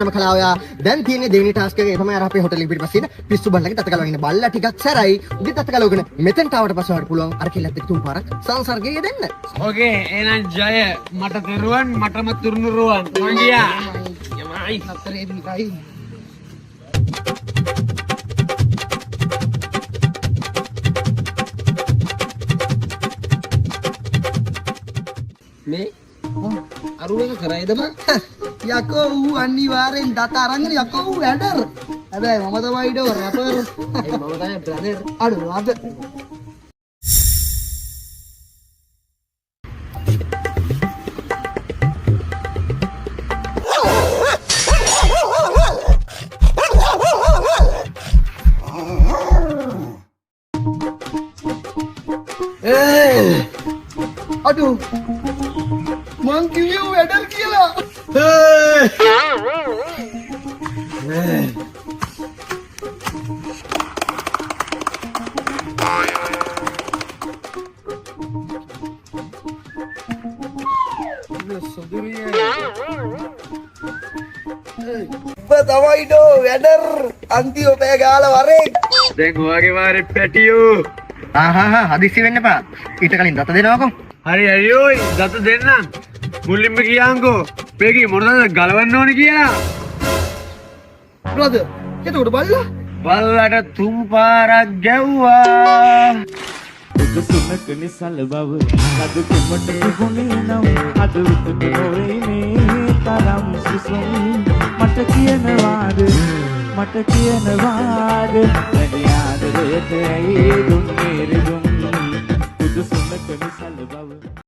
කලාව ඔයා දැන් තියෙන්නේ දෙවෙනි ටාස්ක් එකේ තමයි අර අපේ හොටල් එක පිටිපස්සේ ඉන්න පිස්සු බල්ලගේ තත ගලවගෙන ඉන්න බල්ලා ටිකක් සැරයි උගේ තත ගලවගෙන මෙතෙන්ට ආවට පස්සේ වඩ පුළුවන් අර කෙල්ලත් එක්ක තුන් පාරක් සංසර්ගය දෙන්න. ඕකේ එහෙනම් ජය මට තෙරුවන් මටම තුරුනුරුවන් මං ගියා යමයි නතරේ දිකයි මේ අරුවෙක කරයිද බං යකෝ ඌ අනිවාර්යෙන් දත අරන් යකෝ ඌ වැඩර් හැබැයි මම තමයි ඩෝ රැපර් මම තමයි බ්‍රදර් අඩු අද අඩු මං කිව්වේ වැඩර් කියලා තමයිඩෝ වැඩර් අන්තිම පෑ ගාලා වරේ දැන් ඔයාගේ වාරේ පැටියෝ හදිස්සි වෙන්න එපා ඊට කලින් දත දෙනවකෝ හරි අයියෝයි දත දෙන්නම් මුලින්ම කියන්කෝ පෙකි මොනවද ගලවන්න ඕනේ කියලා බ්‍රදර් එතකොට බල්ලා බල්ලට තුන් පාරක් ගැව්වා සුනක නිසල බව අද කුමට තිබුණේ නම් අද විතක නොවේ මේ තරම් සුසුම් මට කියනවාද වැඩි ආදරයට ඇයි දුන්නේ රිදුම් සුනක නිසල බව